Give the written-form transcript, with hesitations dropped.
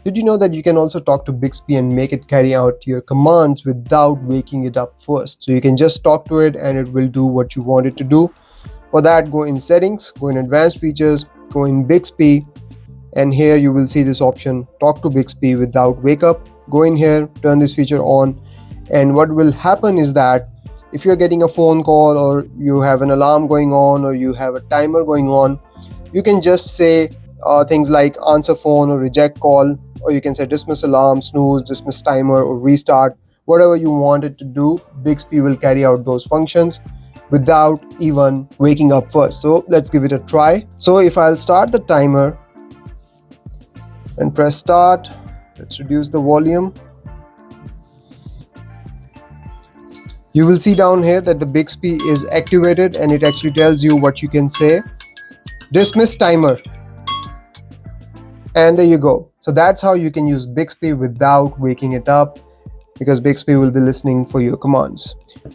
Did you know that you can also talk to Bixby and make it carry out your commands without waking it up first? So you can just talk to it and it will do what you want it to do. For that, go in settings, go in advanced features, go in Bixby, and here you will see this option, talk to Bixby without wake up. Go in here, turn this feature on, and what will happen is that if you're getting a phone call or you have an alarm going on or you have a timer going on, you can just say things like answer phone or reject call, or you can say dismiss alarm, snooze, dismiss timer, or restart. Whatever you want it to do, Bixby will carry out those functions without even waking up first. So let's give it a try. So if I'll start the timer and press start, let's reduce the volume. You will see down here that the Bixby is activated and it actually tells you what you can say. Dismiss timer. And there you go. So that's how you can use Bixby without waking it up, because Bixby will be listening for your commands.